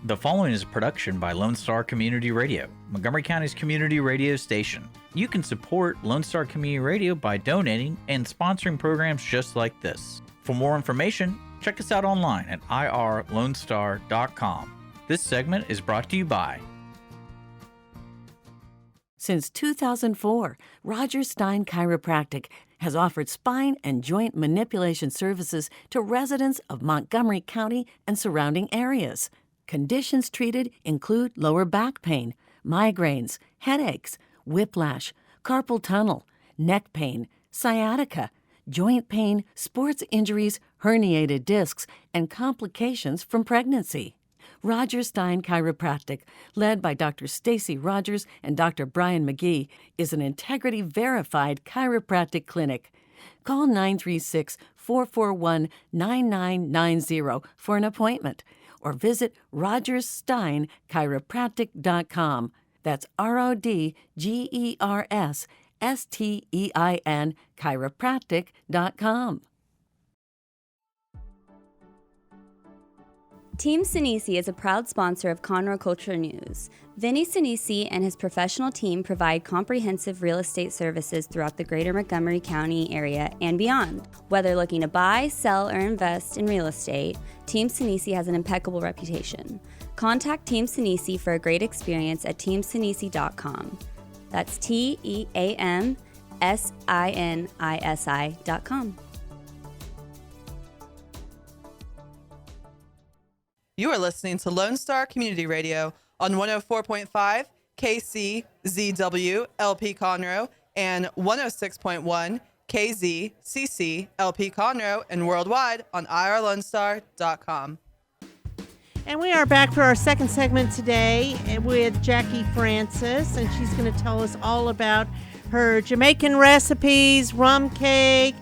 The following is a production by Lone Star Community Radio, Montgomery County's community radio station. You can support Lone Star Community Radio by donating and sponsoring programs just like this. For more information, check us out online at irlonestar.com. This segment is brought to you by... Since 2004, Roger Stein Chiropractic has offered spine and joint manipulation services to residents of Montgomery County and surrounding areas. Conditions treated include lower back pain, migraines, headaches, whiplash, carpal tunnel, neck pain, sciatica, joint pain, sports injuries, herniated discs, and complications from pregnancy. Roger Stein Chiropractic, led by Dr. Stacy Rogers and Dr. Brian McGee, is an integrity-verified chiropractic clinic. Call 936-441-9990 for an appointment or visit rogerssteinchiropractic.com. That's RODGERSSTEIN chiropractic.com. Team Sinisi is a proud sponsor of Conroe Culture News. Vinny Sinisi and his professional team provide comprehensive real estate services throughout the greater Montgomery County area and beyond. Whether looking to buy, sell, or invest in real estate, Team Sinisi has an impeccable reputation. Contact Team Sinisi for a great experience at teamsinisi.com. That's TEAMSINISI.com. You are listening to Lone Star Community Radio on 104.5 KCZW LP Conroe and 106.1 KZCC LP Conroe and worldwide on irlonestar.com. And we are back for our second segment today with Jacqui Frances, and she's going to tell us all about her Jamaican recipes, rum cake,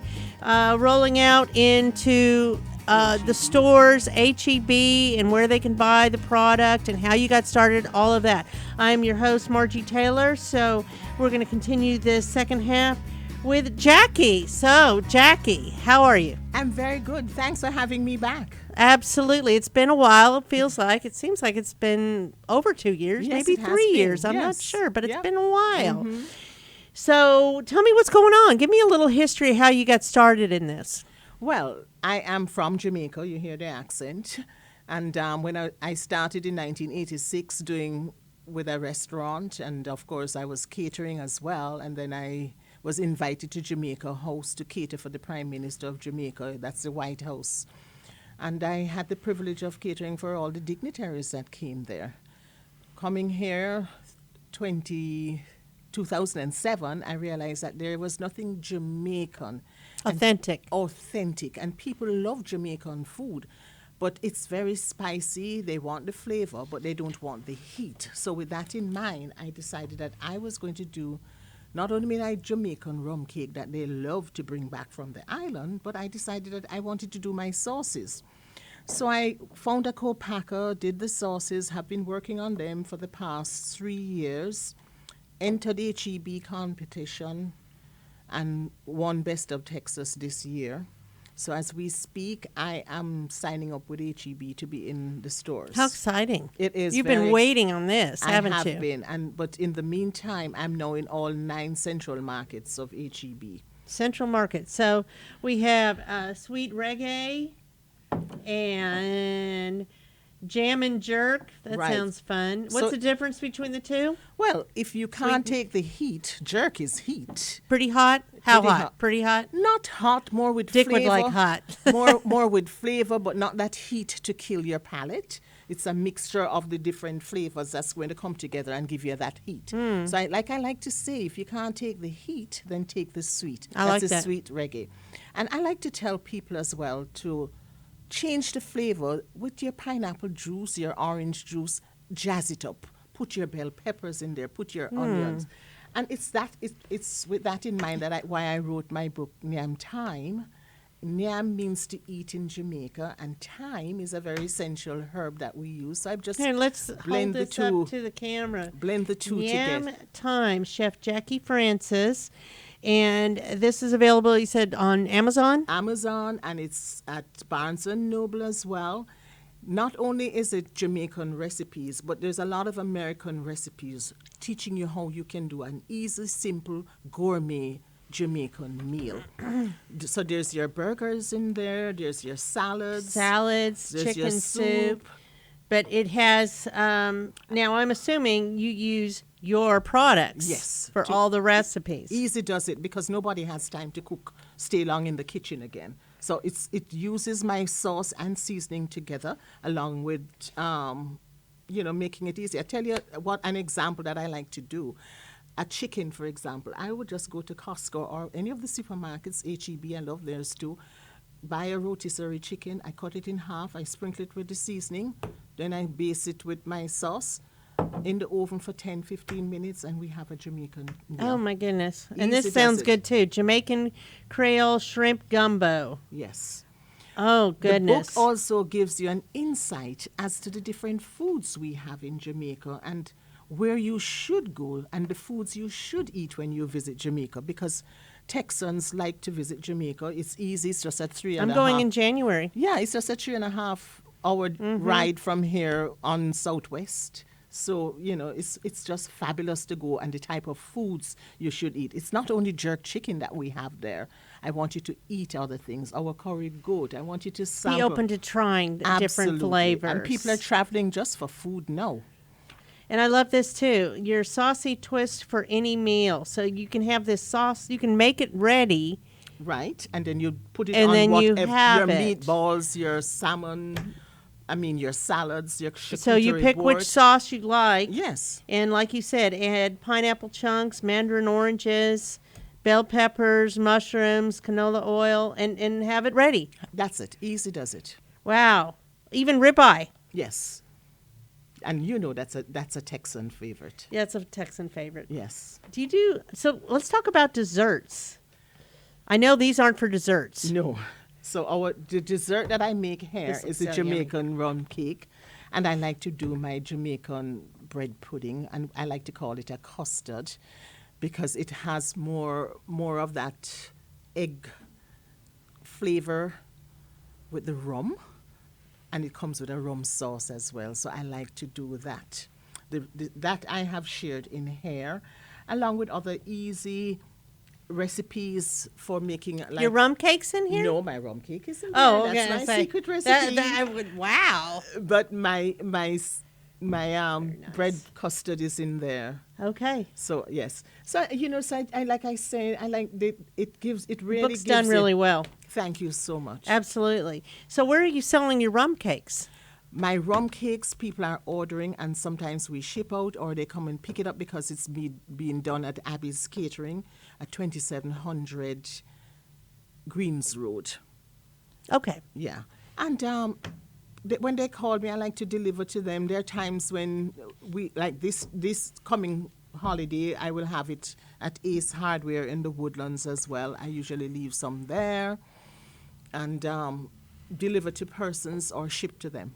rolling out into the stores, HEB, and where they can buy the product and how you got started, all of that. I'm your host, Margie Taylor, so we're going to continue this second half with Jacqui. So, Jacqui, how are you? I'm very good. Thanks for having me back. Absolutely. It's been a while, it feels like. It seems like it's been over 2 years, Yes, maybe it has 3 been. years. I'm not Yes. sure, but it's Yep. been a while. Mhm. So, tell me what's going on. Give me a little history of how you got started in this. Well, I am from Jamaica. You hear the accent. And when I started in 1986 doing with a restaurant, and of course I was catering as well. And then I was invited to Jamaica House to cater for the Prime Minister of Jamaica. That's the White House. And I had the privilege of catering for all the dignitaries that came there. Coming here 2007, I realized that there was nothing Jamaican. Authentic. And people love Jamaican food, but it's very spicy. They want the flavor, but they don't want the heat. So with that in mind, I decided that I was going to do not only my Jamaican rum cake that they love to bring back from the island, but I decided that I wanted to do my sauces. So I found a co-packer, did the sauces, have been working on them for the past 3 years, entered the HEB competition, and won Best of Texas this year. So as we speak, I am signing up with HEB to be in the stores. How exciting. It is. You've been waiting on this, haven't you? I have been. But in the meantime, I'm now in all 9 central markets of HEB. Central Market. So we have sweet reggae and jam and jerk. That Right. sounds fun. What's So- the difference between the two? Well, if you can't take the heat, jerk is heat. Pretty hot? How Pretty hot? hot. Pretty hot? Not hot, more with Dick flavor. would like hot. more with flavor, but not that heat to kill your palate. It's a mixture of the different flavors that's going to come together and give you that heat. So I like to say, if you can't take the heat, then take the sweet. I like That's that. a sweet reggae. And I like to tell people as well to change the flavor with your pineapple juice, your orange juice, jazz it up. Put your bell peppers in there, put your onions. And it's with that in mind that why I wrote my book, Nyam Time. Nyam means to eat in Jamaica, and thyme is a very essential herb that we use. So I've just Here, let's hold blend the this two, up to the camera. blend the two Yam together. Time, Chef Jacqui Frances. And this is available, you said, on Amazon? Amazon, and it's at Barnes & Noble as well. Not only is it Jamaican recipes, but there's a lot of American recipes teaching you how you can do an easy, simple, gourmet Jamaican meal. So there's your burgers in there, there's your salads, there's chicken your soup. But it has, now I'm assuming you use your products Yes. for all the recipes. Easy does it because nobody has time to cook, stay long in the kitchen again. So it uses my sauce and seasoning together along with, making it easy. I tell you what an example that I like to do. A chicken, for example. I would just go to Costco or any of the supermarkets, HEB, I love theirs too. Buy a rotisserie chicken. I cut it in half. I sprinkle it with the seasoning. Then I base it with my sauce in the oven for 10, 15 minutes, and we have a Jamaican meal. Oh, my goodness. And Easy this does sounds it. good, too. Jamaican Creole Shrimp Gumbo. Yes. Oh, goodness. The book also gives you an insight as to the different foods we have in Jamaica and where you should go and the foods you should eat when you visit Jamaica, because Texans like to visit Jamaica. It's easy. It's just a 3.5. I'm going in January. Yeah, it's just a 3.5 hour ride from here on Southwest. So, it's just fabulous to go, and the type of foods you should eat. It's not only jerk chicken that we have there. I want you to eat other things. Our curry goat. I want you to sample. Be open to trying the different Absolutely. flavors. And people are traveling just for food now. And I love this too. Your saucy twist for any meal. So you can have this sauce. You can make it ready. Right. And then you put it And on then you whatever, have your it. meatballs, your salmon, your salads, your So you charcuterie pick board. which sauce you like. Yes. And like you said, add pineapple chunks, mandarin oranges, bell peppers, mushrooms, canola oil, and have it ready. That's it. Easy does it. Wow. Even ribeye. Yes. And that's a Texan favorite. Yeah, it's a Texan favorite. Yes. So let's talk about desserts. I know these aren't for desserts. No. So the dessert that I make here This is looks a so yummy. Jamaican rum cake. And I like to do my Jamaican bread pudding. And I like to call it a custard because it has more of that egg flavor with the rum. And it comes with a rum sauce as well. So I like to do that. That I have shared in here, along with other easy recipes for making. Your rum cake's in here? No, my rum cake isn't there. Oh, okay. That's my secret recipe. Wow. But my bread custard is in there. Okay. So yes. So I like I say, I like it gives it really. Book's done really well. Thank you so much. Absolutely. So where are you selling your rum cakes? My rum cakes, people are ordering, and sometimes we ship out or they come and pick it up because it's being done at Abby's Catering at 2700 Greens Road. Okay. Yeah. And when they call me, I like to deliver to them. There are times when we, like this coming holiday, I will have it at Ace Hardware in the Woodlands as well. I usually leave some there and deliver to persons or ship to them.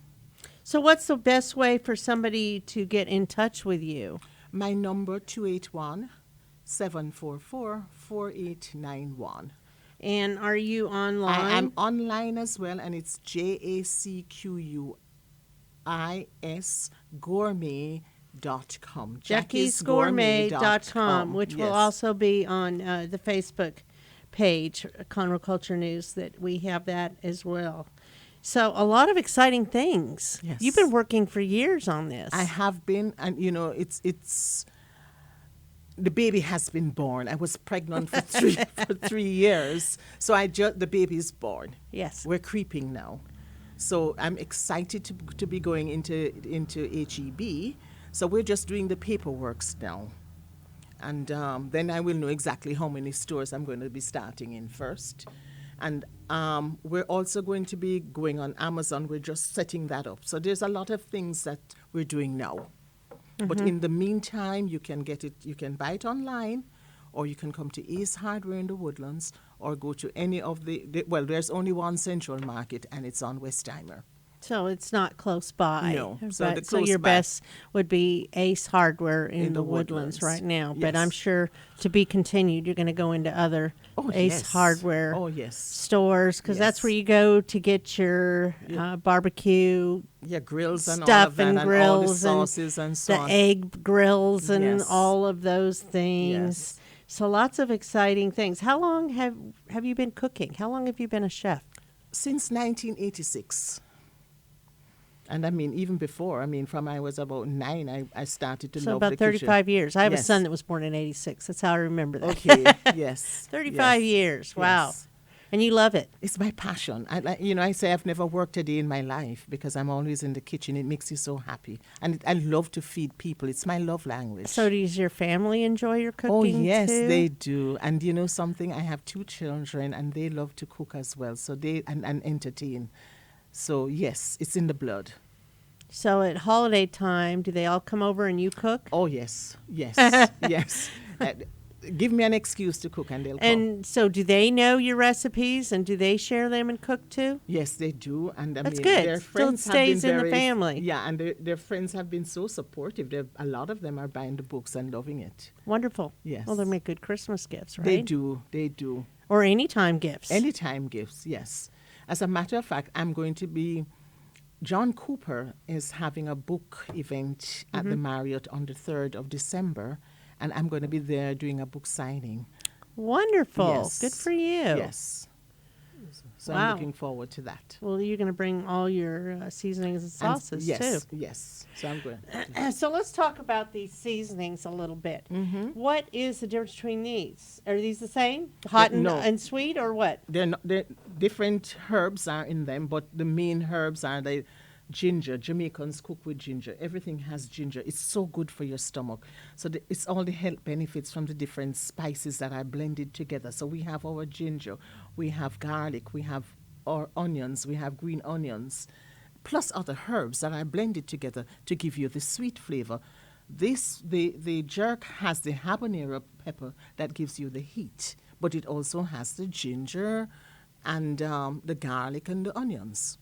So what's the best way for somebody to get in touch with you? My number, 281-744-4891. And are you online? I am online as well, and it's JACQUIS gourmet.com. JacquisGourmet.com, which will Yes. also be on the Facebook page, Conroe Culture News, that we have that as well. So a lot of exciting things. Yes. You've been working for years on this. I have been, and it's the baby has been born. I was pregnant for 3 years, so the baby's born. Yes. We're creeping now, so I'm excited to be going into HEB. So we're just doing the paperwork now, and then I will know exactly how many stores I'm going to be starting in first. And we're also going to be going on Amazon. We're just setting that up. So there's a lot of things that we're doing now. Mm-hmm. But in the meantime, you can get it. You can buy it online, or you can come to Ace Hardware in the Woodlands, or go to any of well, there's only one Central Market, and it's on Westheimer. So it's not close by. No. So But, the so close your by. best would be Ace Hardware in the Woodlands right now. But I'm sure to be continued, you're going to go into other Ace Hardware stores because that's where you go to get your barbecue grills and all stuff of that, and and grills all the sauces and so the on. egg grills and Yes. all of those things. Yes. So lots of exciting things. How long have you been cooking? How long have you been a chef? Since 1986. And I mean, even before, I mean, from I was about 9, I started to So love about the 35 kitchen. years. I have a Yes. son that was born in 86. That's how I remember that. Okay, yes. 35 yes, years. Wow. yes. And you love it. It's my passion. I say I've never worked a day in my life because I'm always in the kitchen. It makes you so happy. And I love to feed people. It's my love language. So does your family enjoy your cooking Oh, yes, too? they do. And you know something? I have 2 children and they love to cook as well. So they and entertain. So yes, it's in the blood. So at holiday time, do they all come over and you cook? Oh, yes, yes, yes. Give me an excuse to cook and they'll come. And so do they know your recipes and do they share them and cook too? Yes, they do. And I That's mean, good. their Still friends stays have in been the very, family. Yeah, and their friends have been so supportive. A lot of them are buying the books and loving it. Wonderful. Yes. Well, they make good Christmas gifts, right? They do, they do. Or anytime gifts. Anytime gifts, yes. As a matter of fact, John Cooper is having a book event at the Marriott on the 3rd of December, and I'm going to be there doing a book signing. Wonderful. Yes. Good for you. Yes. So Wow. I'm looking forward to that. Well, you're going to bring all your seasonings and sauces yes, too. yes. So I'm going. So let's talk about these seasonings a little bit. What is the difference between these? Are these the same? Hot and, No. and sweet or what? They're different herbs are in them, but the main herbs are the ginger. Jamaicans cook with ginger. Everything has ginger. It's so good for your stomach. So it's all the health benefits from the different spices that are blended together. So we have our ginger, we have garlic, we have our onions, we have green onions, plus other herbs that are blended together to give you the sweet flavor. The jerk has the habanero pepper that gives you the heat, but it also has the ginger and the garlic and the onions.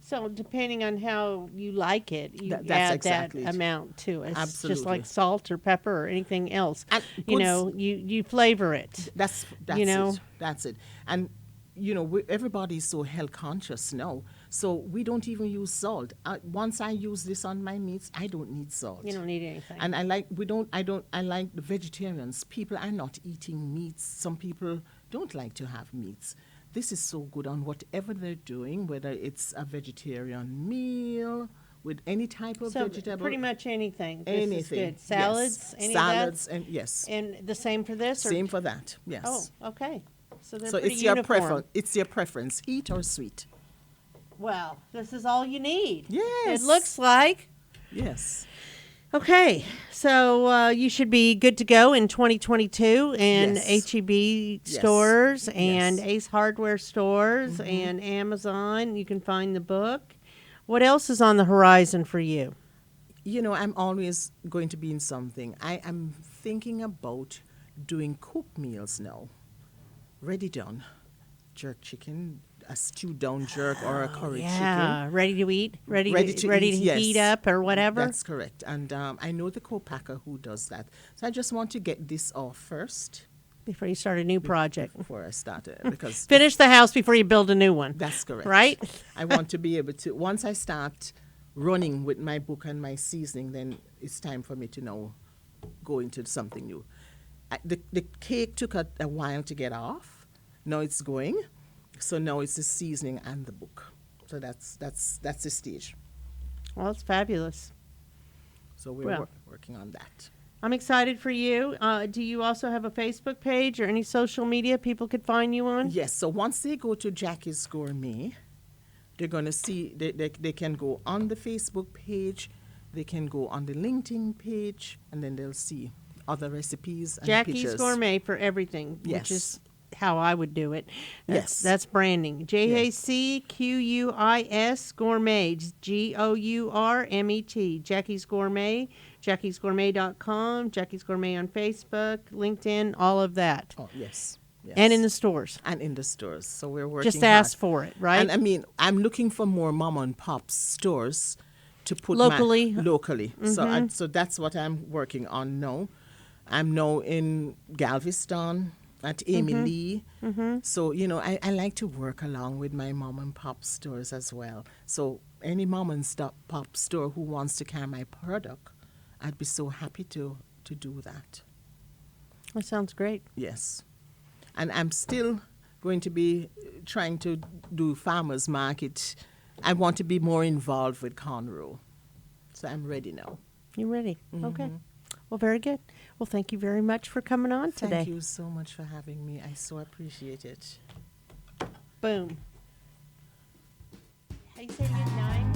So depending on how you like it, you That's add exactly that it. amount to it. It's just Absolutely. like salt or pepper or anything else. And You good know, you flavor it. That's You know? it. That's it. And you know, everybody's so health conscious now, so we don't even use salt. Once I use this on my meats, I don't need salt. You don't need anything. And I like the vegetarians. People are not eating meats. Some people don't like to have meats. This is so good on whatever they're doing, whether it's a vegetarian meal with any type of So vegetable. pretty much anything. This anything. is good. Yes. Salads, any Salads, of that? and yes. And the same for this? Same for that. Yes. Oh, okay. So they're So pretty it's your uniform. preference. It's your preference, heat or sweet. Well, this is all you need. Yes. It looks like. Yes. Okay, so you should be good to go in 2022 in Yes. HEB Yes. stores and Yes. Ace Hardware stores and Amazon. You can find the book. What else is on the horizon for you? You know, I'm always going to be in something. I am thinking about doing cooked meals now. Ready done. Jerk chicken, a stewed down jerk or a curry Yeah, chicken. ready to eat, ready Ready to, to ready eat, to yes. heat up or whatever. That's correct. And I know the co-packer who does that. So I just want to get this off first Before you start a new project, before I start it. Because finish the house before you build a new one. that's correct. Right? I want to be able to, once I start running with my book and my seasoning, then it's time for me to now go into something new. The cake took a while to get off. Now it's going. So now it's the seasoning and the book. So that's the stage. Well, it's fabulous. So we're Well. working on that. I'm excited for you. Do you also have a Facebook page or any social media people could find you on? Yes, so once they go to Jacqui's Gourmet, they're going to see, they can go on the Facebook page, they can go on the LinkedIn page, and then they'll see other recipes and Jacqui's pictures. Gourmet for everything, Yes. which is how I would do it. Yes. That's branding. JACQUIS Gourmet, GOURMET, Jacqui's Gourmet, JacquisGourmet.com, Jacqui's Gourmet on Facebook, LinkedIn, all of that. Oh, yes. Yes. And in the stores. And in the stores. So we're working Just ask hard. for it, right? And I mean, I'm looking for more mom and pop stores to put Locally? locally. So that's what I'm working on now. I'm now in Galveston at Amy Lee. So, you know, I like to work along with my mom and pop stores as well. So any mom and pop store who wants to carry my product, I'd be so happy to do that. That sounds great. Yes. And I'm still going to be trying to do farmers market. I want to be more involved with Conroe. So I'm ready now. You ready? Okay. Well, very good. Well, thank you very much for coming on today. Thank you so much for having me. I so appreciate it. Boom. How you say it again?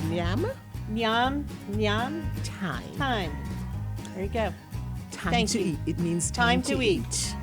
Nyam? Nyam. Time. Time. There you go. Time Thank to you. eat. It means Time to eat.